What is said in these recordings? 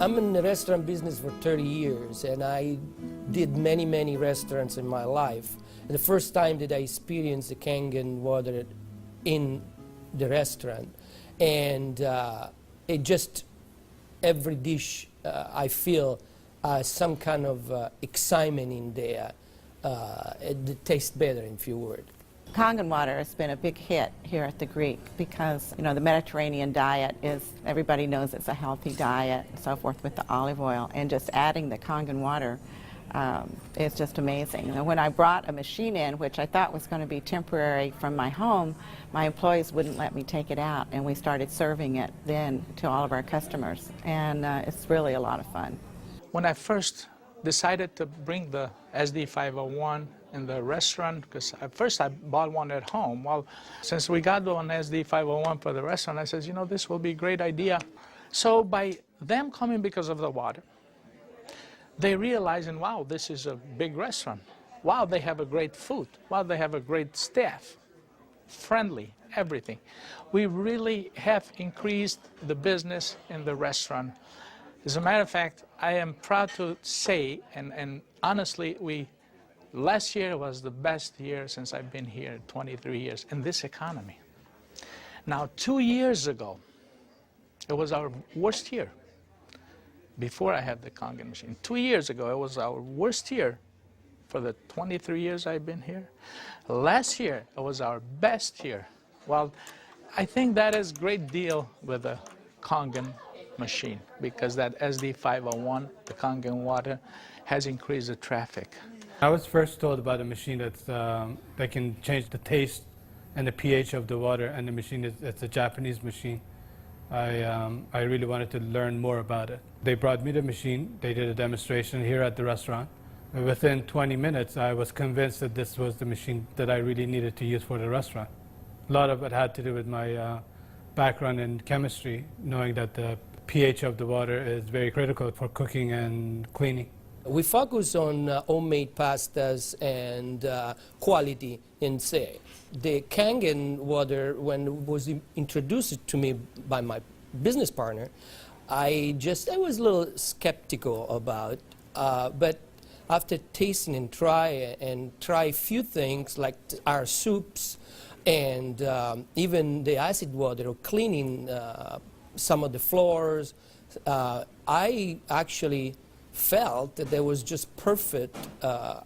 I'm in the restaurant business for 30 years, and I did many, many restaurants in my life. The first time that I experienced the Kangen water in the restaurant, and it just, every dish I feel some kind of excitement in there. It tastes better, in few words. Kangen water has been a big hit here at the Greek because, the Mediterranean diet is, everybody knows it's a healthy diet and so forth with the olive oil, and just adding the Kangen water is just amazing. When I brought a machine in, which I thought was going to be temporary from my home, my employees wouldn't let me take it out, and we started serving it then to all of our customers, and it's really a lot of fun. When I first decided to bring the SD501 in the restaurant, because at first I bought one at home. Well, since we got one SD501 for the restaurant, I said, this will be a great idea. So by them coming because of the water, they realizing, wow, this is a big restaurant. Wow, they have a great food. Wow, they have a great staff. Friendly, everything. We really have increased the business in the restaurant. As a matter of fact, I am proud to say, and honestly, last year was the best year since I've been here, 23 years, in this economy. Now, 2 years ago, it was our worst year, before I had the Kangen machine. 2 years ago, it was our worst year for the 23 years I've been here. Last year, it was our best year. Well, I think that is a great deal with the Kangen machine, because that SD501, the Kangen water, has increased the traffic. I was first told about a machine that can change the taste and the pH of the water, and the machine it's a Japanese machine. I really wanted to learn more about it. They brought me the machine, they did a demonstration here at the restaurant. Within 20 minutes, I was convinced that this was the machine that I really needed to use for the restaurant. A lot of it had to do with my background in chemistry, knowing that the pH of the water is very critical for cooking and cleaning. We focus on homemade pastas and quality in say. The Kangen water, when it was introduced to me by my business partner, I was a little skeptical about, but after tasting and try a few things like our soups and even the acid water or cleaning some of the floors, I actually felt that there was just perfect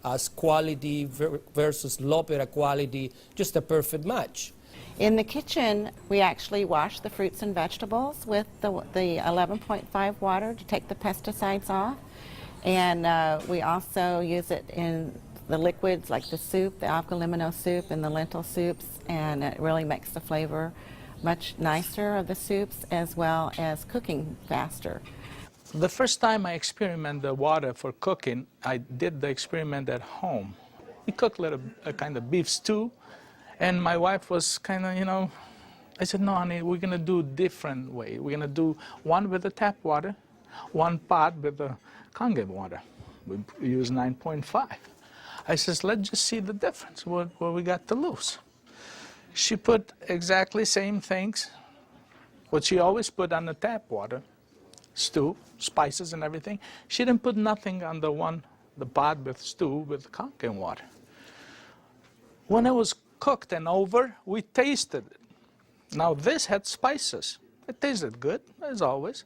as quality versus low-opera quality, just a perfect match. In the kitchen, we actually wash the fruits and vegetables with the 11.5 water to take the pesticides off. And we also use it in the liquids like the soup, the algalimino soup and the lentil soups, and it really makes the flavor much nicer of the soups, as well as cooking faster. The first time I experimented the water for cooking, I did the experiment at home. We cooked a kind of beef stew, and my wife was kind of, I said, no, honey, we're going to do a different way. We're going to do one with the tap water, one pot with the Kangen water. We use 9.5. I says, let's just see the difference, what we got to lose. She put exactly same things, what she always put on the tap water, stew, spices and everything. She didn't put nothing on the pot with stew with Kangen water. When it was cooked and over, we tasted it. Now this had spices. It tasted good, as always.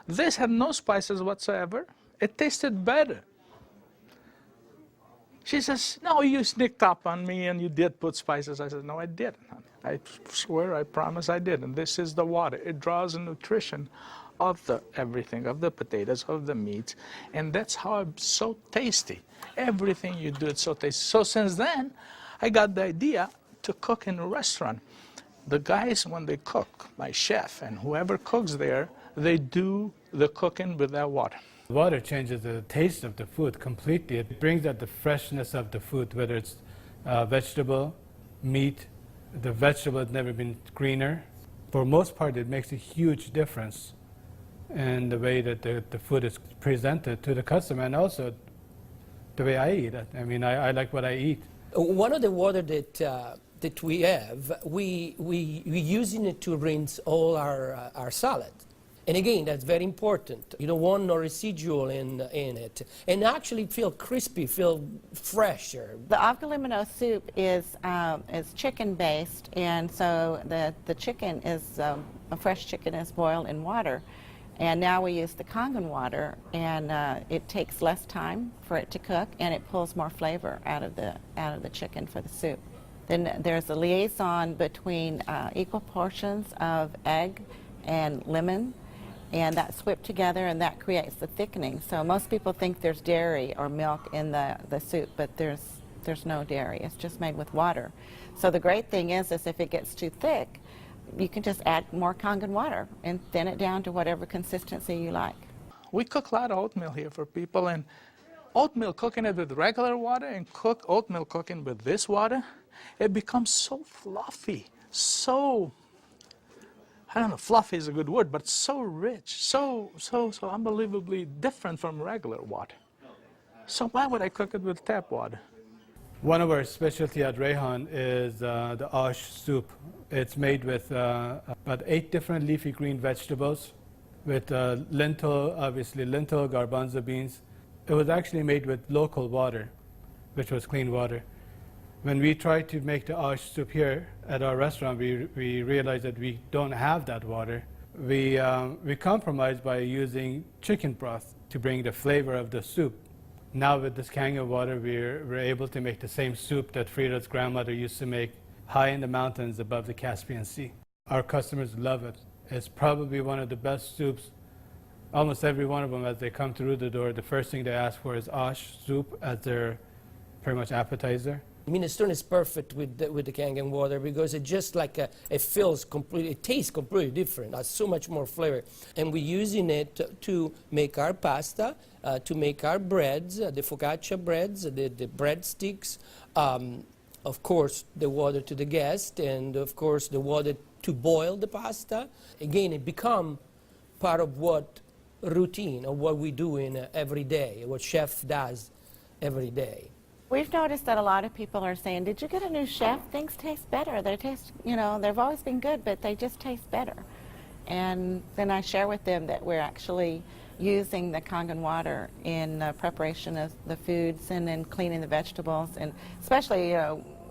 This had no spices whatsoever. It tasted better. She says, no, you sneaked up on me and you did put spices. I said, no, I didn't. I swear, I promise I did. And this is the water. It draws the nutrition of everything, of the potatoes, of the meats. And that's how it's so tasty. Everything you do, it's so tasty. So since then, I got the idea to cook in a restaurant. The guys, when they cook, my chef and whoever cooks there, they do the cooking with that water. Water changes the taste of the food completely. It brings out the freshness of the food, whether it's vegetable, meat. The vegetable has never been greener. For most part, it makes a huge difference in the way that the food is presented to the customer, and also the way I eat it. I mean, I like what I eat. One of the water that we have, we using it to rinse all our salad. And again, that's very important. You don't want no residual in it. And actually feel crispy, feel fresher. The avgalimino soup is chicken-based, and so the chicken is, a fresh chicken is boiled in water. And now we use the Kangen water, and it takes less time for it to cook, and it pulls more flavor out of the chicken for the soup. Then there's a liaison between equal portions of egg and lemon, and that's whipped together, and that creates the thickening. So most people think there's dairy or milk in the soup, but there's no dairy. It's just made with water. So the great thing is if it gets too thick, you can just add more Kangen water and thin it down to whatever consistency you like. We cook a lot of oatmeal here for people, and oatmeal, cooking it with regular water and oatmeal cooking with this water, it becomes so fluffy, so, I don't know, fluffy is a good word, but so rich, so unbelievably different from regular water. So why would I cook it with tap water? One of our specialty at Rehan is the ash soup. It's made with about 8 different leafy green vegetables with lentil, obviously lentil, garbanzo beans. It was actually made with local water, which was clean water. When we tried to make the ash soup here at our restaurant, we realized that we don't have that water. We compromised by using chicken broth to bring the flavor of the soup. Now with this Kangen water, we're able to make the same soup that Frida's grandmother used to make high in the mountains above the Caspian Sea. Our customers love it. It's probably one of the best soups. Almost every one of them, as they come through the door, the first thing they ask for is ash soup as their pretty much appetizer. Minestrone is perfect with the Kangen water because it just like it feels completely, it tastes completely different. Has so much more flavor, and we're using it to make our pasta, to make our breads, the focaccia breads, the breadsticks. Of course, the water to the guest, and of course the water to boil the pasta. Again, it become part of what routine of what we do in every day, what chef does every day. We've noticed that a lot of people are saying, did you get a new chef? Things taste better. They taste, they've always been good, but they just taste better. And then I share with them that we're actually using the Kangen water in preparation of the foods and in cleaning the vegetables. And especially,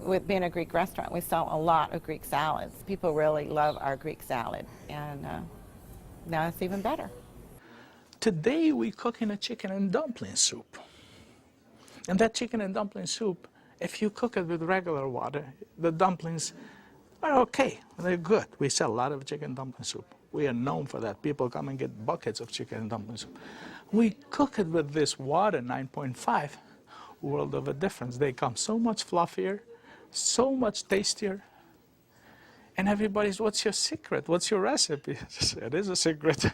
with being a Greek restaurant, we sell a lot of Greek salads. People really love our Greek salad. And now it's even better. Today we're cooking a chicken and dumpling soup. And that chicken and dumpling soup, if you cook it with regular water, the dumplings are okay. They're good. We sell a lot of chicken and dumpling soup. We are known for that. People come and get buckets of chicken and dumpling soup. We cook it with this water, 9.5, world of a difference. They come so much fluffier, so much tastier. And everybody's, what's your secret? What's your recipe? It is a secret.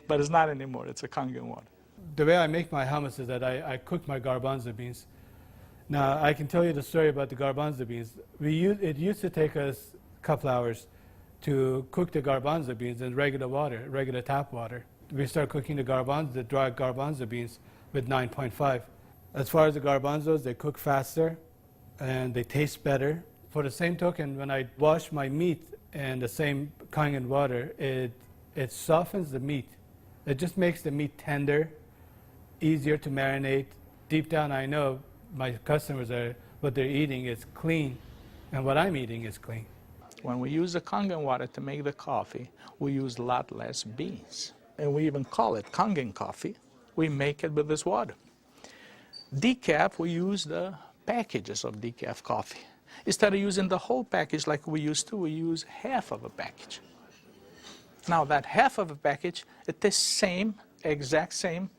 But it's not anymore. It's a Kangen water. The way I make my hummus is that I cook my garbanzo beans. Now, I can tell you the story about the garbanzo beans. It used to take us a couple hours to cook the garbanzo beans in regular water, regular tap water. We start cooking the dry garbanzo beans with 9.5. As far as the garbanzos, they cook faster and they taste better. For the same token, when I wash my meat in the same Kangen water, it softens the meat. It just makes the meat tender, easier to marinate. Deep down, I know my customers what they're eating is clean, and what I'm eating is clean. When we use the Kangen water to make the coffee, we use a lot less beans. And we even call it Kangen coffee. We make it with this water. Decaf, we use the packages of decaf coffee. Instead of using the whole package like we used to, we use half of a package. Now that half of a package, it is same, exact same,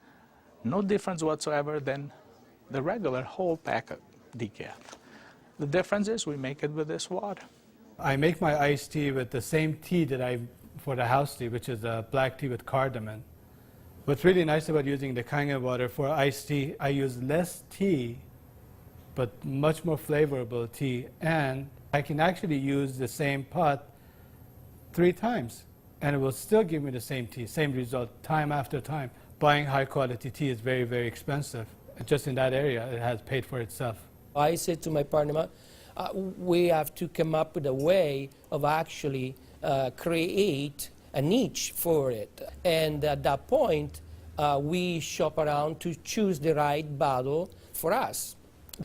no difference whatsoever than the regular whole pack of decaf. The difference is we make it with this water. I make my iced tea with the same tea that for the house tea, which is a black tea with cardamom. What's really nice about using the Kangen water for iced tea, I use less tea, but much more flavorful tea, and I can actually use the same pot 3 times, and it will still give me the same tea, same result, time after time. Buying high quality tea is very, very expensive. Just in that area, it has paid for itself. I said to my partner, we have to come up with a way of actually create a niche for it. And at that point, we shop around to choose the right bottle for us.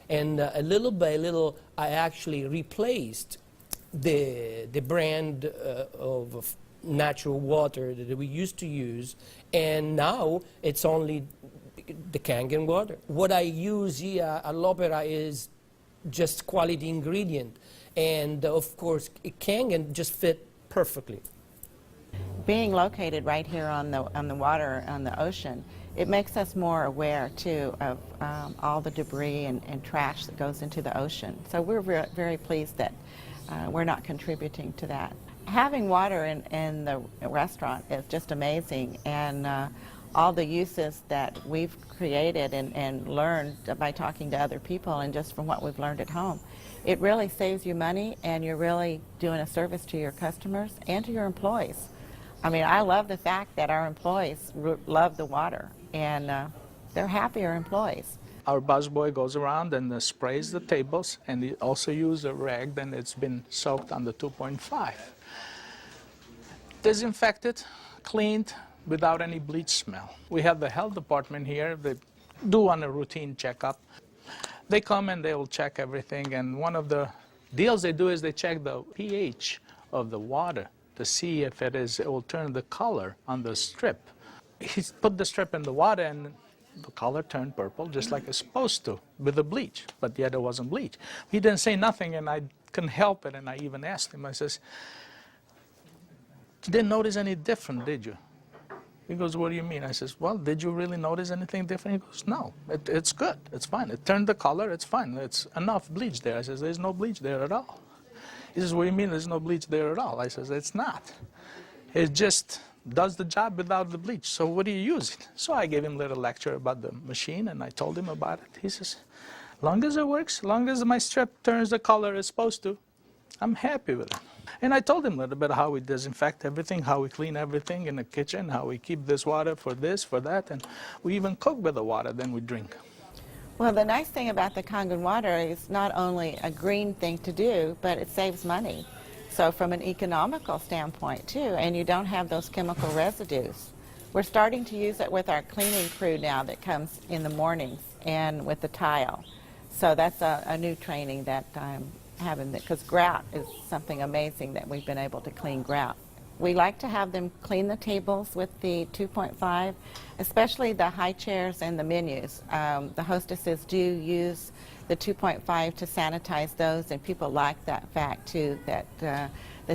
And little by little, I actually replaced the brand of natural water that we used to use, and now it's only the Kangen water. What I use here at L'Opera is just quality ingredient, and of course, Kangen just fit perfectly. Being located right here on the water, on the ocean, it makes us more aware too of all the debris and trash that goes into the ocean. So we're very pleased that we're not contributing to that. Having water in the restaurant is just amazing, and all the uses that we've created and learned by talking to other people and just from what we've learned at home, it really saves you money, and you're really doing a service to your customers and to your employees. I mean, I love the fact that our employees love the water, and they're happier employees. Our busboy goes around and sprays the tables, and he also uses a rag that it's been soaked on the 2.5. Disinfected, cleaned, without any bleach smell. We have the health department here. They do on a routine checkup. They come and they will check everything, and one of the deals they do is they check the pH of the water to see if it will turn the color on the strip. He put the strip in the water, and the color turned purple, just like it's supposed to, with the bleach, but yet it wasn't bleach. He didn't say nothing, and I couldn't help it, and I even asked him, I says, "You didn't notice any different, did you?" He goes, "What do you mean?" I says, "Well, did you really notice anything different?" He goes, "No, it's good, it's fine. It turned the color, it's fine. It's enough bleach there." I says, "There's no bleach there at all." He says, "What do you mean there's no bleach there at all?" I says, "It's not. It just does the job without the bleach. So what do you use it?" So I gave him a little lecture about the machine, and I told him about it. He says, "Long as it works, long as my strip turns the color it's supposed to, I'm happy with it." And I told him a little bit how we disinfect everything, how we clean everything in the kitchen, how we keep this water for this, for that, and we even cook with the water, then we drink. Well, the nice thing about the Kangen water is not only a green thing to do, but it saves money. So from an economical standpoint too, and you don't have those chemical residues. We're starting to use it with our cleaning crew now that comes in the mornings and with the tile. So that's a new training that I'm having, because grout is something amazing that we've been able to clean grout. We like to have them clean the tables with the 2.5, especially the high chairs and the menus. The hostesses do use the 2.5 to sanitize those, and people like that fact too, that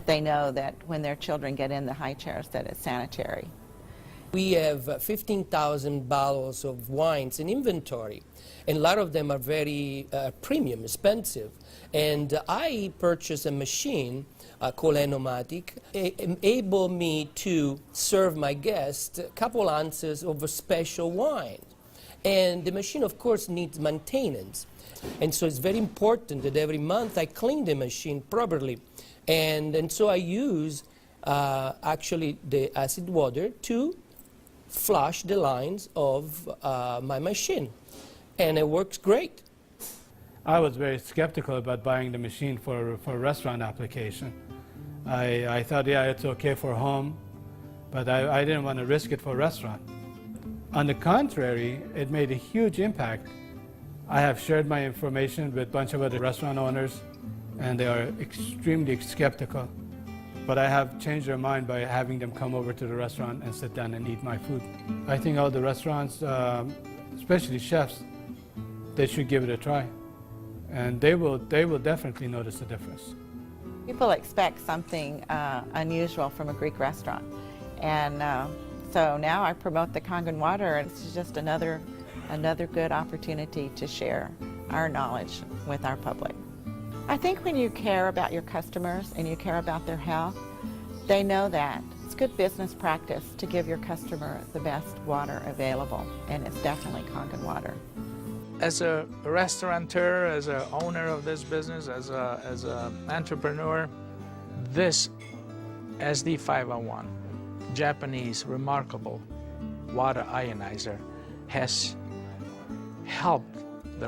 they know that when their children get in the high chairs that it's sanitary. We have 15,000 bottles of wines in inventory, and a lot of them are very premium, expensive. And I purchased a machine called Enomatic, able me to serve my guests a couple ounces of a special wine. And the machine, of course, needs maintenance. And so it's very important that every month I clean the machine properly. And so I use actually the acid water to flush the lines of my machine. And it works great. I was very skeptical about buying the machine for a restaurant application. I thought, yeah, it's okay for home, but I didn't want to risk it for a restaurant. On the contrary, it made a huge impact. I have shared my information with a bunch of other restaurant owners, and they are extremely skeptical. But I have changed their mind by having them come over to the restaurant and sit down and eat my food. I think all the restaurants, especially chefs, they should give it a try. And they will definitely notice the difference. People expect something unusual from a Greek restaurant. And so now I promote the Kangen water, and it's just another good opportunity to share our knowledge with our public. I think when you care about your customers and you care about their health, they know that. It's good business practice to give your customer the best water available, and it's definitely Kangen water. As a restaurateur, as an owner of this business, as an entrepreneur, this SD501, Japanese remarkable water ionizer, has helped